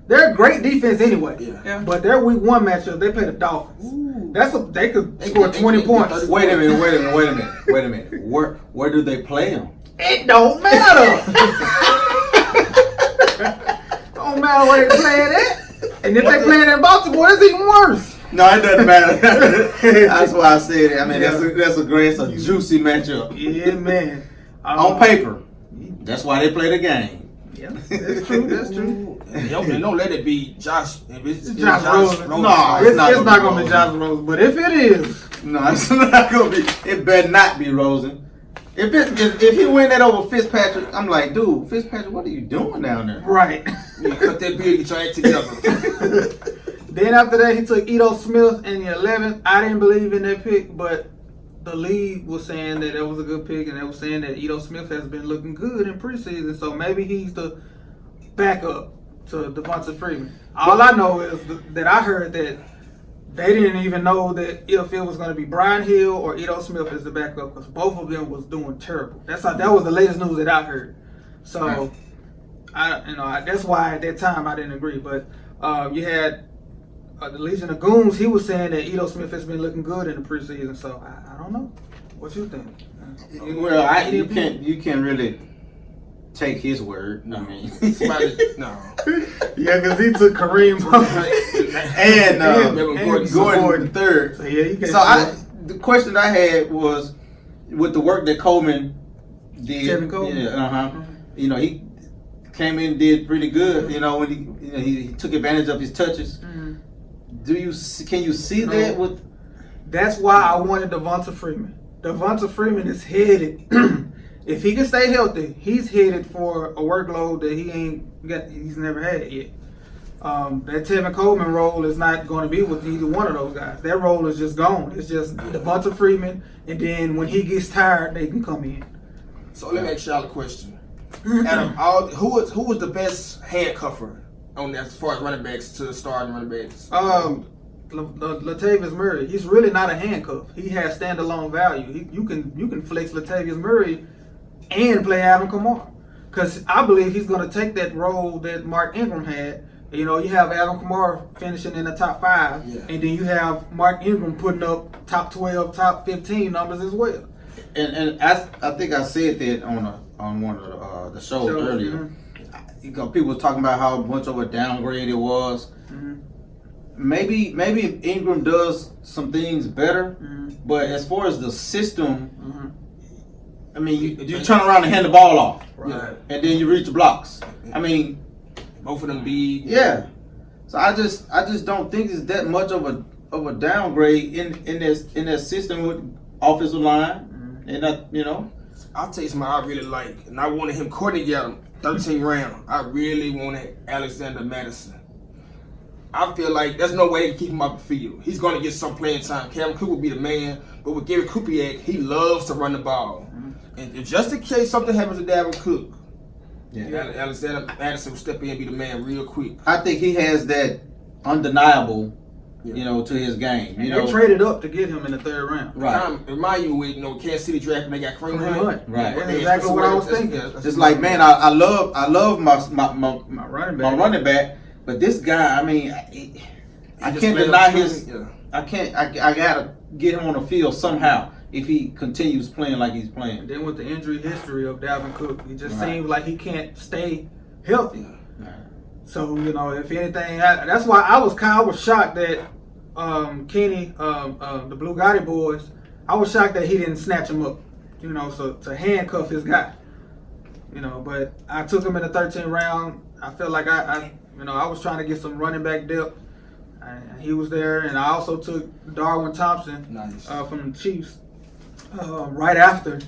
They're a great defense anyway, but their week 1 matchup, they play the Dolphins. Ooh. They could score 20 points. Wait a minute. Where do they play them? It don't matter. Don't matter where they playing at. And if they playing in Baltimore, it's even worse. No, it doesn't matter. That's why I said it. I mean, that's a juicy matchup. Yeah, man. On paper, that's why they play the game. Yeah, that's true. And don't let it be Josh. If it's Josh Rosen. No, it's not going to be Josh Rosen. But if it is, no, it's not going to be. It better not be Rosen. If he win that over Fitzpatrick, I'm like, dude, Fitzpatrick, what are you doing down there? Right. You cut that beard, get your act together. Then after that, he took Ito Smith in the 11th. I didn't believe in that pick, but the league was saying that was a good pick, and they were saying that Ito Smith has been looking good in preseason, so maybe he's the backup to Devonta Freeman. All I know is that I heard that they didn't even know that if it was going to be Brian Hill or Ito Smith as the backup because both of them was doing terrible. That was the latest news that I heard. So, that's why at that time I didn't agree. But you had the Legion of Goons. He was saying that Ito Smith has been looking good in the preseason. So I don't know. What you think? Well, you can't really take his word. I mean, no. Yeah, because he took Kareem and Gordon the third. So yeah, you can. So the question I had was, with the work that Coleman did, Kevin Coleman. Yeah, you know, he came in and did pretty good. You know, when he took advantage of his touches. Mm-hmm. Can you see that with? That's why I wanted Devonta Freeman. Devonta Freeman is headed. If he can stay healthy, he's headed for a workload that he's never had yet. That Tevin Coleman role is not going to be with either one of those guys. That role is just gone. It's just Devonta Freeman, and then when he gets tired, they can come in. So let me ask y'all a question. Out of all, who was the best handcuffer on that as far as running backs to starting running backs? Latavius Murray, he's really not a handcuff. He has standalone value. You can flex Latavius Murray and play Alvin Kamara, because I believe he's going to take that role that Mark Ingram had. You know, you have Alvin Kamara finishing in the top 5, and then you have Mark Ingram putting up top 12, top 15 numbers as well. And I think I said that on one of the shows earlier. Because people were talking about how much of a downgrade it was. Maybe Ingram does some things better, but as far as the system, I mean, you turn around and hand the ball off, Right. and then you reach the blocks. I mean, both of them big. Yeah. So I just don't think it's that much of a downgrade in that system with offensive line, and that, you know. I'll tell you something I really like, and I wanted him Courtney got him 13th round. I really wanted Alexander Madison. I feel like there's no way they can keep him off the field. He's going to get some playing time. Kevin Cook will be the man, but with Gary Kubiak, he loves to run the ball. And just in case something happens to Dalvin Cook, Alexander Madison will step in and be the man real quick. I think he has that undeniable, you know, to his game. You know, they traded up to get him in the 3rd round. Right. Remind you with Kansas City draft when they got Kareem Hunt. Right. That's exactly what I was thinking. It's like, man, I love my running back, but this guy, I mean, I can't deny his. I gotta get him on the field somehow if he continues playing like he's playing. And then with the injury history of Dalvin Cook, it just seems like he can't stay healthy. So, you know, if anything, that's why I was shocked that Kenny, the Blue Gotti boys, I was shocked that he didn't snatch him up, you know, so to handcuff his guy. You know, but I took him in the 13th round. I felt like I was trying to get some running back depth. And he was there, and I also took Darwin Thompson from the Chiefs right after.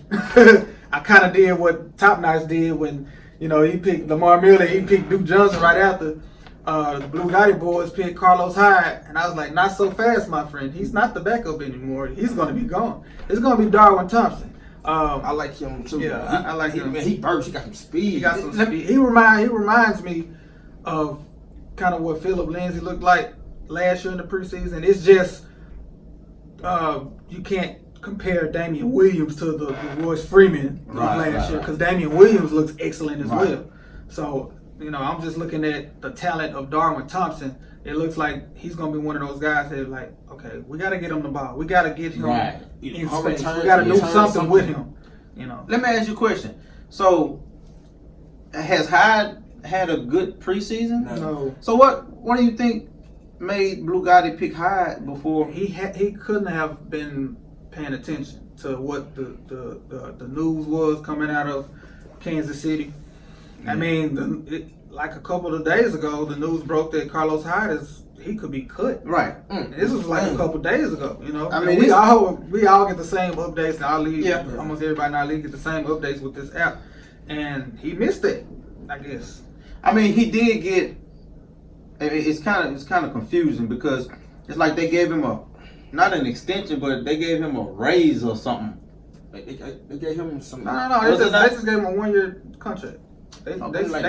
I kind of did what Top Knights did when, you know, he picked Lamar Miller, he picked Duke Johnson right after. The Blue Gotti boys picked Carlos Hyde, and I was like, not so fast, my friend. He's not the backup anymore. He's going to be gone. It's going to be Darwin Thompson. I like him too. Yeah, I like him. Man, he bursts. He got some speed. He got some speed. He reminds me of kind of what Philip Lindsay looked like last year in the preseason. It's just you can't compare Damian Williams to the Royce Freeman of last year, because Damian Williams looks excellent as well. So, you know, I'm just looking at the talent of Darwin Thompson. It looks like he's going to be one of those guys that, like, okay, we got to get him the ball. We got to get him in space. We got to do something with him. You know. Let me ask you a question. So, has Hyde had a good preseason? No. So what do you think made Blue Gotti pick Hyde before? He couldn't have been paying attention to what the news was coming out of Kansas City. I mean, like a couple of days ago, the news broke that Carlos Hyde he could be cut. Right. This was like a couple days ago. You know, I mean, we all get the same updates in our league. Yeah. Almost everybody in our league get the same updates with this app, and he missed it, I guess. I mean, he did get. I mean, it's kind of confusing because it's like they gave him not an extension, but they gave him a raise or something. They gave him some. No. They just gave him a 1-year contract. They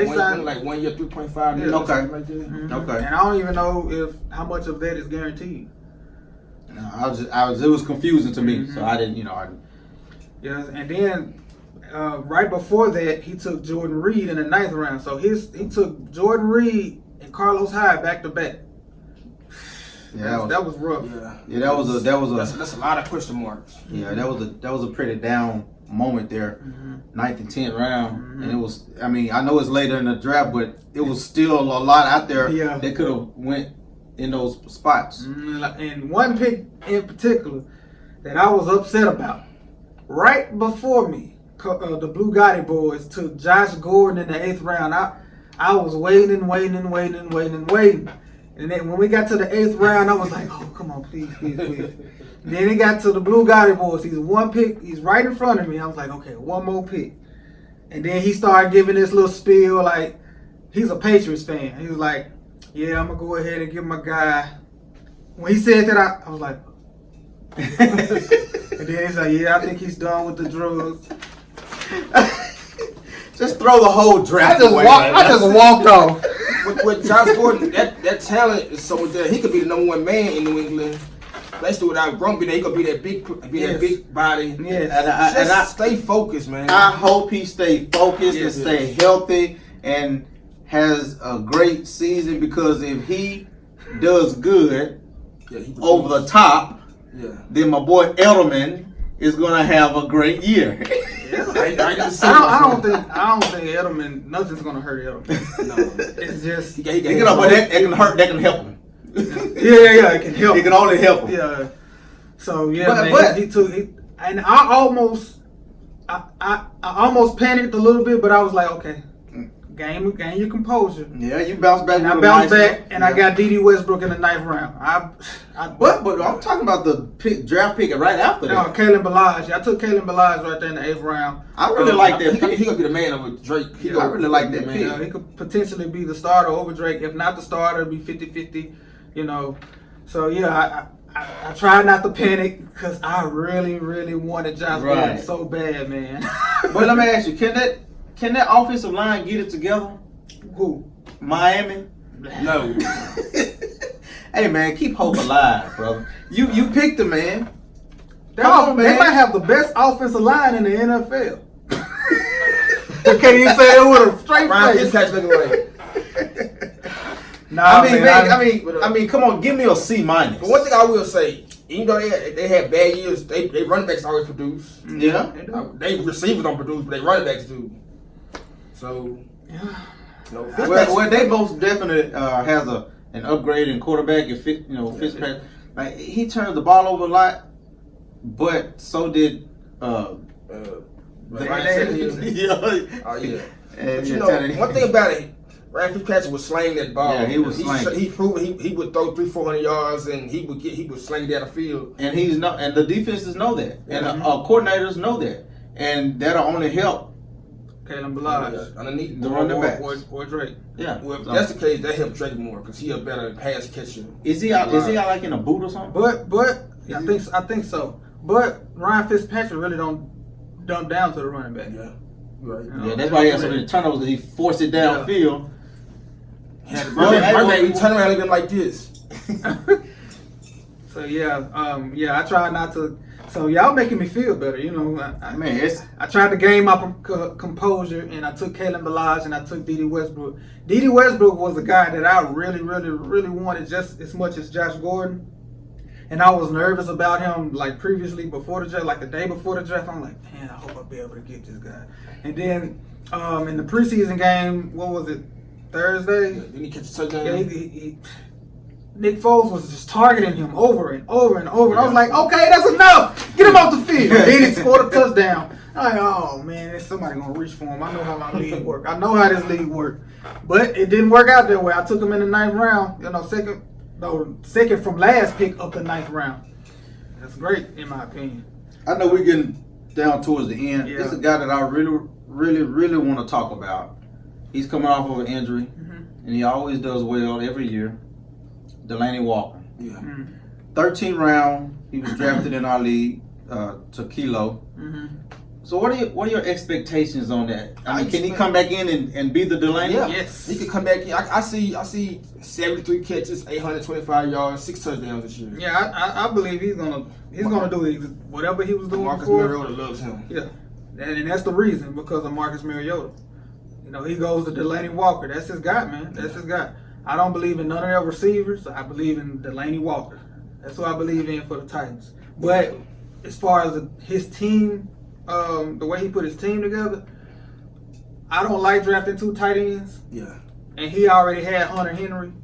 signed like 1 year, 3.5 million. Okay. Like that. Mm-hmm. Okay. And I don't even know how much of that is guaranteed. No, it was confusing to me, so I didn't, Yes, and then right before that, he took Jordan Reed in the 9th round. So he took Jordan Reed and Carlos Hyde back to back. Yeah, that was rough. Yeah, that was that's a lot of question marks. Yeah, that was a pretty down moment there, 9th and 10th round, and it was. I mean, I know it's later in the draft, but it was still a lot out there that could have went in those spots. And one pick in particular that I was upset about, right before me, the Blue Gotti boys took Josh Gordon in the 8th round. I was waiting. And then when we got to the 8th round, I was like, oh, come on, please. Then it got to the Blue Gotti boys. He's one pick. He's right in front of me. I was like, okay, one more pick. And then he started giving this little spiel like he's a Patriots fan. He was like, yeah, I'm going to go ahead and give my guy. When he said that, I was like, and then he's like, yeah, I think he's done with the drugs. Just throw the whole draft away. I just walked off. with Josh Gordon, that talent is so much there. He could be the number one man in New England. Basically, without Grumpy, he could be that big body. Yes. And I stay focused, man. I hope he stay focused and stay healthy and has a great season, because if he does good over the top, then my boy Edelman is gonna have a great year. I don't think Edelman. Nothing's gonna hurt Edelman. No, it's just that can hurt. That can help him. Yeah, it can help. It can only help him. Yeah. So he took. And I almost panicked a little bit, but I was like, okay, gain your composure. Yeah, you bounced back. And I bounced back, and I got D.D. Westbrook in the 9th round. But I'm talking about the draft pick right after that. No, Kalen Ballage. I took Kalen Ballage right there in the 8th round. I really like that pick. He gonna be the man over Drake. I really like that pick. He could potentially be the starter over Drake. If not the starter, it'd be 50-50. So I tried not to panic because I really, really wanted Josh Gordon so bad, man. But let me ask you, can that offensive line get it together? Who? Miami? No. Hey man, keep hope alive, brother. You picked the man. They might have the best offensive line in the NFL. Can you say it with a straight face? Nah, I mean, come on, give me a C-. But one thing I will say, even though they had bad years, they running backs always produce. Yeah. They receivers don't produce, but they running backs do. So, well, they most definitely has an upgrade in quarterback. If Fitzpatrick, like, he turns the ball over a lot, but so did And one thing about it, Ryan Fitzpatrick was slaying that ball. Yeah, he was slaying. He proved he would throw 300-400 yards, and he would sling down the field. And and the defenses know that, and coordinators know that, and that'll only help Kalen Ballage underneath the running backs or Drake. Yeah, well, if that's the case, that helps Drake more because he a better pass catcher. Is he out like in a boot or something? But I think so. But Ryan Fitzpatrick really don't dump down to the running back. Yeah, right. Yeah, that's why he had so many turnovers. That he forced it downfield. He turn around looking like this. So I tried not to. So y'all making me feel better, I tried to gain my composure, and I took Kalen Ballage and I took D.D. Westbrook. D.D. Westbrook was a guy that I really, really, really wanted just as much as Josh Gordon, and I was nervous about him like previously before the draft, like the day before the draft. I'm like, man, I hope I'll be able to get this guy. And then in the preseason game, what was it? Thursday? Didn't he catch a touchdown? Yeah, Nick Foles was just targeting him over and over and over. And I was like, okay, that's enough. Get him off the field. Then he scored a touchdown. I'm like, oh, man, there's somebody going to reach for him. I know how my league work. I know how this league work. But it didn't work out that way. I took him in the 9th round, second from last pick of the 9th round. That's great, in my opinion. I know we're getting down towards the end. Yeah. This is a guy that I really, really, really want to talk about. He's coming off of an injury, and he always does well every year. Delaney Walker. Yeah. 13th round, he was drafted in our league to Kilo. So what are your expectations on that? I mean, can he come back in and be the Delaney? Yeah. Yes. He could come back in. I see 73 catches, 825 yards, 6 touchdowns this year. Yeah, I believe he's gonna do whatever he was doing Marcus before. Mariota loves him. Yeah, and that's the reason, because of Marcus Mariota. He goes to Delaney Walker. That's his guy, man. That's his guy. I don't believe in none of their receivers. I believe in Delaney Walker. That's what I believe in for the Titans. But as far as his team, the way he put his team together, I don't like drafting 2 tight ends. Yeah. And he already had Hunter Henry.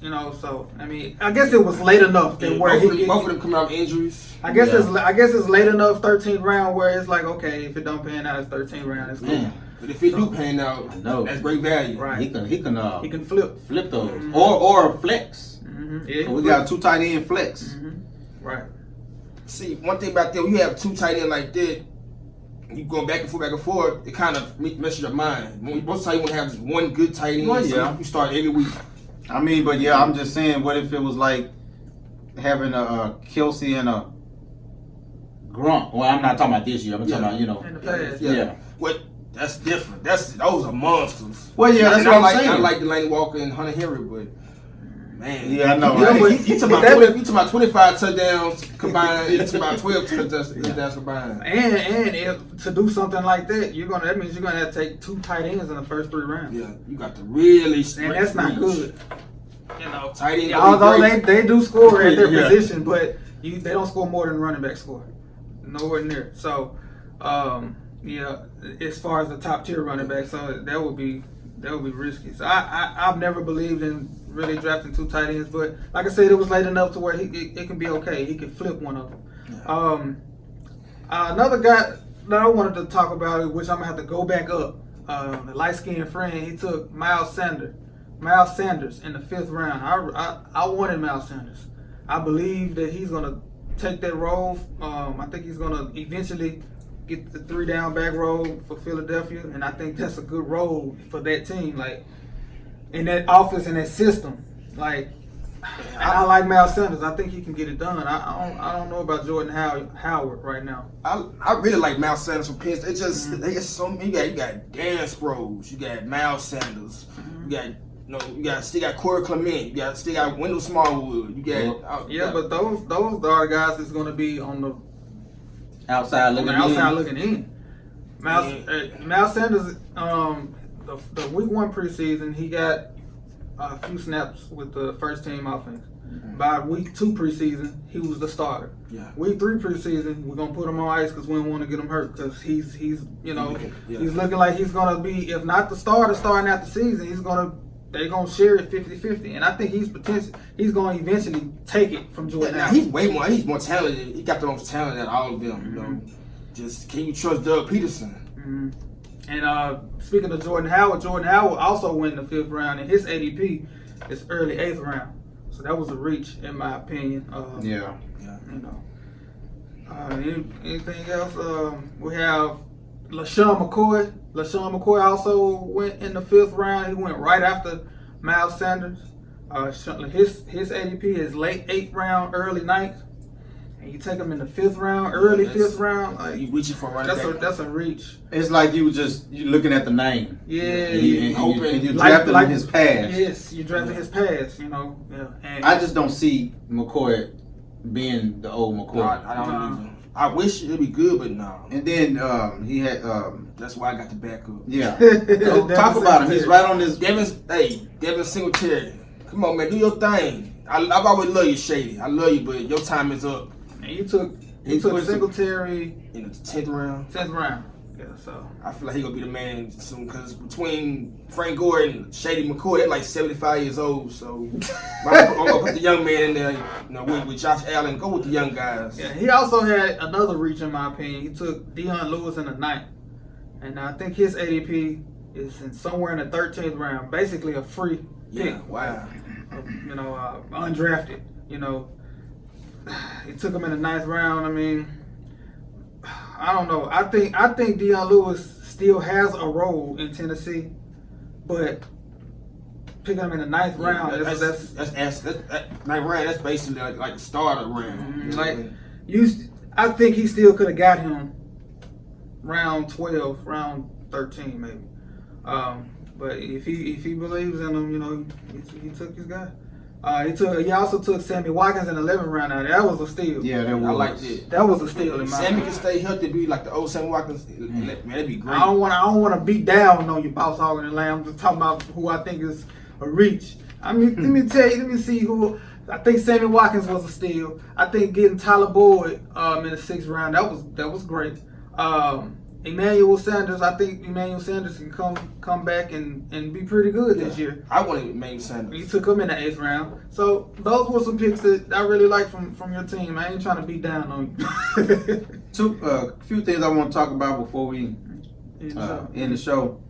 So I mean, I guess it was late enough that where both of them coming out injuries. I guess it's late enough, 13th round, where it's like, okay, if it don't pan out, it's 13th round. It's cool. Yeah. But if it do pan out, that's great value. Right. He can flip those or flex. Yeah, So we got 2 tight end flex. Right. See, one thing about that, when you have 2 tight ends like that, you going back and forth, it kind of messes your mind. Most times you want to have just one good tight end, so you start every week. I mean, but yeah, I'm just saying, what if it was like having a Kelsey and a Grunt? Well, I'm not talking about this year. I'm talking about, in the past. Yeah. What That's different. Those are monsters. Well, yeah, that's and what I'm I saying. like Delaney Walker and Hunter Henry, but man, Yeah, I know. You Right? talking about 25 touchdowns combined. You talking about 12 touchdowns combined. And if to do something like that, that means you're gonna have to take 2 tight ends in the first 3 rounds. Yeah, you got to really. And that's not good. You know, Tight end. although they do score at their Yeah. position, but they don't score more than running back score. Nowhere near. So, yeah, as far as the top tier running back, so that would be risky. So I've never believed in really drafting 2 tight ends, but like I said, it was late enough to where it can be okay. He can flip one of them. Yeah. Another guy that I wanted to talk about, which I'm gonna have to go back up, the light skinned friend, he took Miles Sanders in the 5th round. I wanted Miles Sanders. I believe that he's gonna take that role. I think he's gonna eventually get the 3 down back role for Philadelphia, and I think that's a good role for that team. Like in that offense and that system, like. I like Miles Sanders. I think he can get it done. I don't know about Jordan Howard right now. I really like Miles Sanders from Penn State. It's just they get so many. You got Dan Sproles, you got Miles Sanders, you got Corey Clement, you still got Wendell Smallwood, you got but those are guys that's going to be on the outside looking in. Miles Sanders, the week 1 preseason, he got a few snaps with the first team offense. By week 2 preseason, he was the starter. Yeah. Week 3 preseason, we're gonna put him on ice because we don't want to get him hurt because he's he's looking like he's gonna be, if not the starter starting out the season, they're gonna share it 50-50, and I think he's gonna eventually take it from Jordan. Now he's more talented. He got the most talent than all of them. You know, just can you trust Doug Peterson? Mm-hmm. And speaking of Jordan Howard also went in the 5th round, and his ADP is early 8th round. So that was a reach, in my opinion. Yeah. You know. Anything else? We have LaShawn McCoy. LaShawn McCoy also went in the 5th round. He went right after Miles Sanders. His ADP is late 8th round, early 9th. And you take him in the 5th round, early 5th round. Like, you reaching for running back. That's a reach. It's like you looking at the name. Yeah. And you drafted his pass. Yes, you drafted his pass, you know. Yeah. And I just don't see McCoy being the old McCoy. I don't either. I wish it'd be good, but no. And then he had that's why I got the backup. Yeah. So talk about him. He's right on this. Devin Singletary. Come on, man, do your thing. I've always loved you, Shady. I love you, but your time is up. And he took Singletary in the 10th round. 10th round. Yeah, so I feel like he gonna be the man soon because between Frank Gore and Shady McCoy, they're like 75 years old. So I'm gonna put the young man in there, with Josh Allen. Go with the young guys. Yeah, he also had another reach, in my opinion. He took Deion Lewis in the 9th, and I think his ADP is somewhere in the 13th round. Basically a free pick. Yeah, wow. Undrafted. He took him in the 9th round. I mean, I don't know. I think Deion Lewis still has a role in Tennessee, but picking him in the 9th round, that's 9th round. That's basically like a starter round. I think he still could have got him round 12, round 13 maybe. But if he believes in him, he took his guy. He also took Sammy Watkins in the 11th round. Now that was a steal. Yeah, that was. I liked it. That was a steal. Sammy can stay healthy, be like the old Sammy Watkins. Man, that'd be great. I don't want to beat down on you, Boss Hog and Lamb. I'm just talking about who I think is a reach. I mean, let me see who. I think Sammy Watkins was a steal. I think getting Tyler Boyd in the 6th round that was great. Emmanuel Sanders, I think Emmanuel Sanders can come back and be pretty good this year. I wanted Emmanuel Sanders. You took him in the 8th round. So those were some picks that I really like from your team. I ain't trying to beat down on you. A few things I want to talk about before we end the show.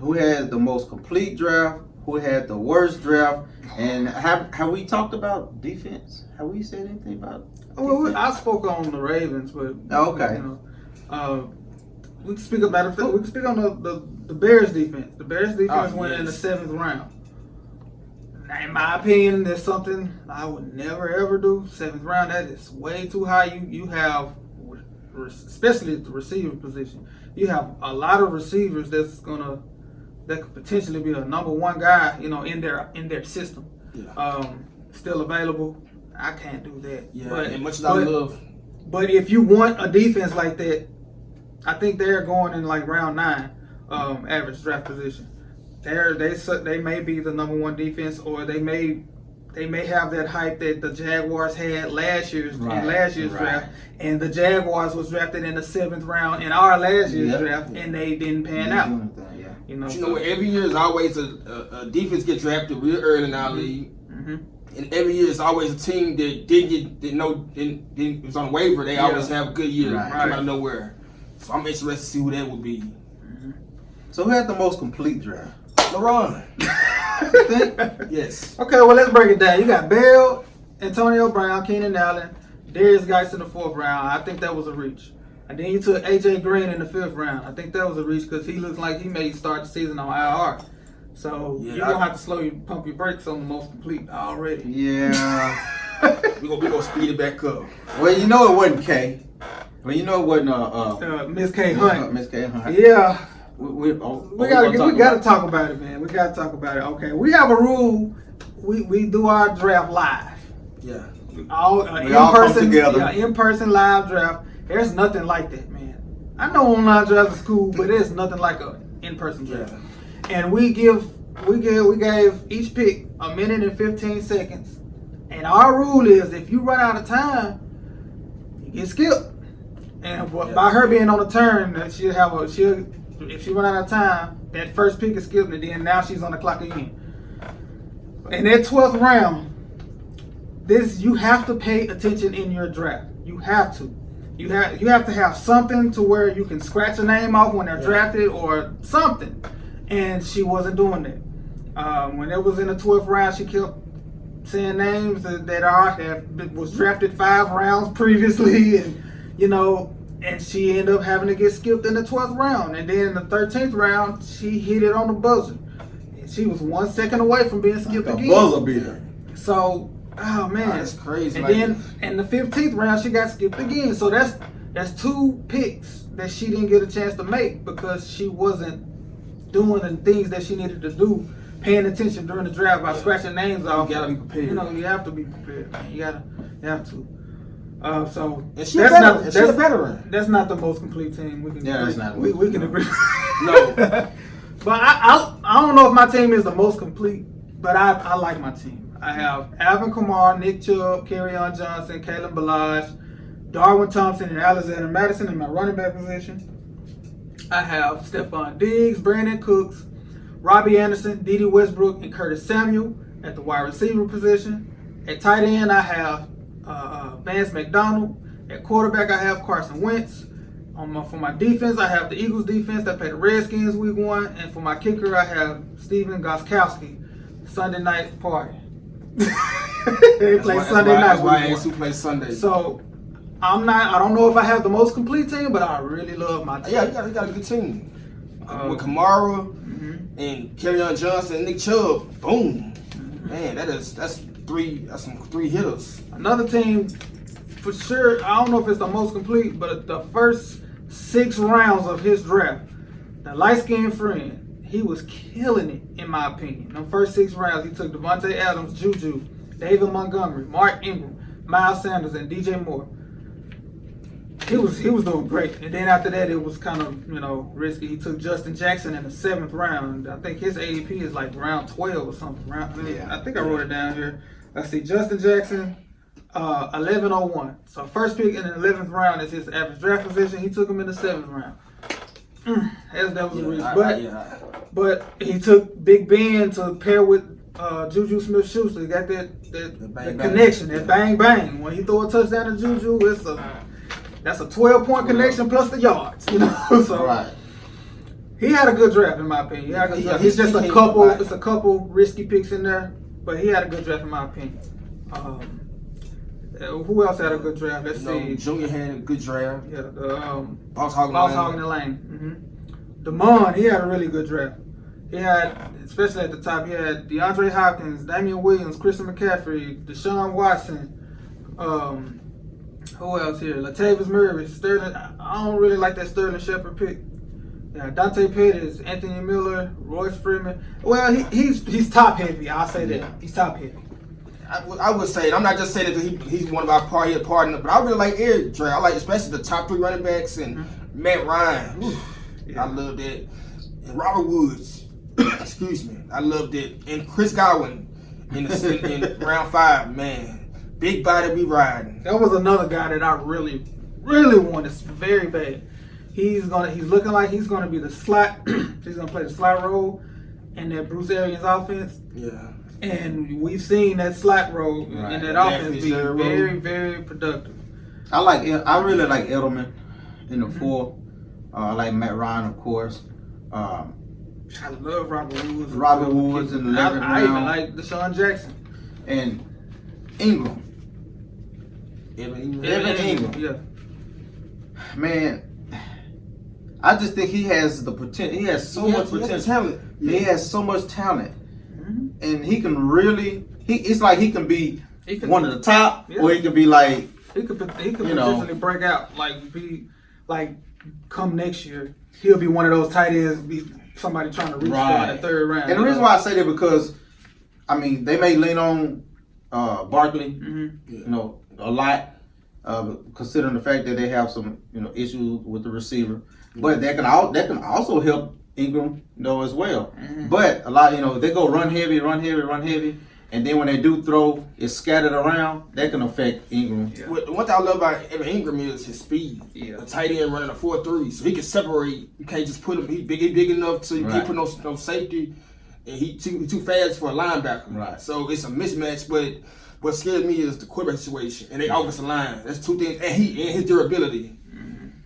Who had the most complete draft? Who had the worst draft? And have we talked about defense? Have we said anything about defense? Well, I spoke on the Ravens, but okay. We can speak about it. We can speak on the Bears defense. The Bears defense went in the 7th round. Now, in my opinion, that's something I would never ever do. 7th round, that is way too high. You have especially at the receiver position. You have a lot of receivers that could potentially be a number one guy, in their system. Yeah. Still available. I can't do that. Yeah, but, and much as I love. But if you want a defense like that, I think they're going in like round 9, average draft position. They may be the number one defense, or they may have that hype that the Jaguars had last year's draft, and the Jaguars was drafted in the 7th round in our last year's draft, and they didn't pan out. Every year is always a defense get drafted real early in our league, and every year is always a team that didn't was on waiver. They always have a good year come out of nowhere. So I'm interested to see who that would be. So who had the most complete draft? LeBron. Yes. Okay, well, let's break it down. You got Bell, Antonio Brown, Keenan Allen, Darius Geis in the 4th round. I think that was a reach. And then you took A.J. Green in the 5th round. I think that was a reach because he looks like he may start the season on IR. So you're going to have to pump your brakes on the most complete already. Yeah. we gonna speed it back up. Well, it wasn't K. Well, it wasn't Miss K Hunt. Miss K Hunt. Yeah. We gotta talk about it, man. We gotta talk about it. Okay, we have a rule. We do our draft live. Yeah. We all come together. Yeah, in-person live draft. There's nothing like that, man. I know online draft is cool, but there's nothing like a in-person draft. And we gave each pick a minute and 15 seconds. And our rule is if you run out of time, you get skipped. And by her being on the turn, if she run out of time, that first pick is skipped, and then now she's on the clock again. In that 12th round, you have to pay attention in your draft. You have to. You have to have something to where you can scratch a name off when they're drafted or something. And she wasn't doing that. When it was in the 12th round, she kept saying names that was drafted 5 rounds previously, and she ended up having to get skipped in the 12th round. And then in the 13th round, she hit it on the buzzer. And she was 1 second away from being skipped again. Buzzer beater. So, oh man, that's crazy. And then in the 15th round, she got skipped again. So that's 2 picks that she didn't get a chance to make because she wasn't doing the things that she needed to do, paying attention during the draft by scratching names off. You gotta be prepared. You have to be prepared, man. You have to. So and she's a veteran. That's not the most complete team. We can that's not. We can agree. No. But I don't know if my team is the most complete, but I like my team. I have Alvin Kamara, Nick Chubb, Kerryon Johnson, Kalen Ballage, Darwin Thompson, and Alexander Madison in my running back position. I have Stephon Diggs, Brandon Cooks, Robbie Anderson, Dede Westbrook, and Curtis Samuel at the wide receiver position. At tight end, I have Vance McDonald. At quarterback, I have Carson Wentz. For my defense, I have the Eagles defense that played the Redskins week 1. And for my kicker, I have Steven Gostkowski, Sunday night party. They play Sunday night. That's why I asked who plays Sunday. So, I don't know if I have the most complete team, but I really love my team. Yeah, you got a good team. With Kamara and Kerryon Johnson and Nick Chubb, boom. Man, that's some 3 hitters. Another team, for sure, I don't know if it's the most complete, but the first 6 rounds of his draft, the light-skinned friend, he was killing it, in my opinion. In the first 6 rounds, he took Devontae Adams, Juju, David Montgomery, Mark Ingram, Miles Sanders, and DJ Moore. He was doing great. And then after that, it was kind of, risky. He took Justin Jackson in the 7th round. I think his ADP is like round 12 or something. I think I wrote it down here. Let's see, Justin Jackson, 1101. So first pick in the 11th round is his average draft position. He took him in the 7th round. That was a reach. But he took Big Ben to pair with Juju Smith-Schuster. He got that connection, that bang bang. When he throw a touchdown to Juju, that's a 12-point connection plus the yards. So he had a good draft in my opinion. It's just a couple risky picks in there, but he had a good draft in my opinion. Who else had a good draft? Let's see. Junior had a good draft. Yeah, Boss Hog in the Lane. Damon, he had a really good draft. He had, especially at the top, he had DeAndre Hopkins, Damian Williams, Christian McCaffrey, Deshaun Watson. Who else here? Latavius Murray, Sterling. I don't really like that Sterling Shepard pick. Yeah, Dante Pettis, Anthony Miller, Royce Freeman. Well, he's top heavy. I'll say that. He's top heavy. I would say, and I'm not just saying that he's one of our partner, but I really like Erric Dre. I like especially the top 3 running backs and Matt Ryan. I love that. And Robert Woods, excuse me, I love that. And Chris Godwin in round 5, man, big body be riding. That was another guy that I really, really wanted very bad. He's looking like he's gonna be the slot. He's gonna play the slot role in that Bruce Arians offense. Yeah. And we've seen that slot role in that offense be very, very productive. I really like Edelman in the 4. I like Matt Ryan, of course. I love Robert Woods. Robert Woods in the 11th round. I even like Deshaun Jackson. And Ingram. Evan Ingram. Yeah. Man, I just think he has the potential. He has so much potential. Talent. Yeah. He has so much talent. And he can really, it's like he can be one of the top, or he could be like, he could potentially break out, come next year, he'll be one of those tight ends, be somebody trying to reach for in the 3rd round. And the reason why I say that because, I mean, they may lean on Barkley, a lot, considering the fact that they have some, issues with the receiver, but that can also help Ingram, as well. But a lot, they go run heavy, and then when they do throw, it's scattered around. That can affect Ingram. Yeah. One thing I love about Evan Ingram is his speed. Yeah. A tight end running a 4.3, so he can separate. You can't just put him. He's big enough so you can't put no safety, and he too fast for a linebacker. Right. So it's a mismatch. But what scares me is the quarterback situation and the offensive line. That's 2 things, and his durability.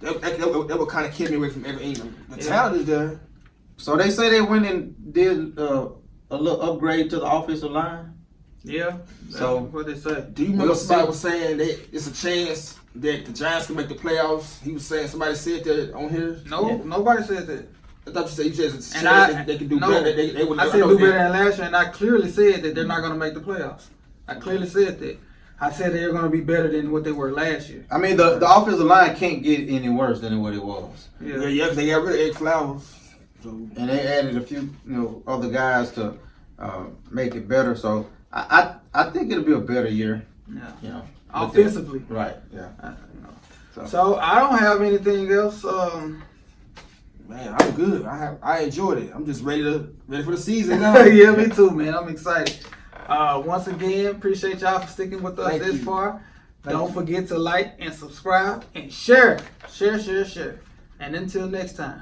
That would kind of keep me away from Evan Ingram. The talent is there. So they say they went and did a little upgrade to the offensive line. Yeah. So what they say? Do you remember somebody was saying that it's a chance that the Giants can make the playoffs? He was saying somebody said that on here. No, nobody said that. I thought you said it's a chance they can do better. I said do better than last year, and I clearly said that they're not going to make the playoffs. I clearly said that. I said they're going to be better than what they were last year. I mean, the offensive line can't get any worse than what it was. Yeah, they got rid of Egg Flowers. So. And they added a few, other guys to make it better. So I think it'll be a better year. Yeah. Offensively. Right. Yeah. So I don't have anything else. Man, I'm good. I enjoyed it. I'm just ready for the season now. Yeah, me too, man. I'm excited. Once again, appreciate y'all for sticking with us this far. Don't forget to like and subscribe and share. Share. And until next time.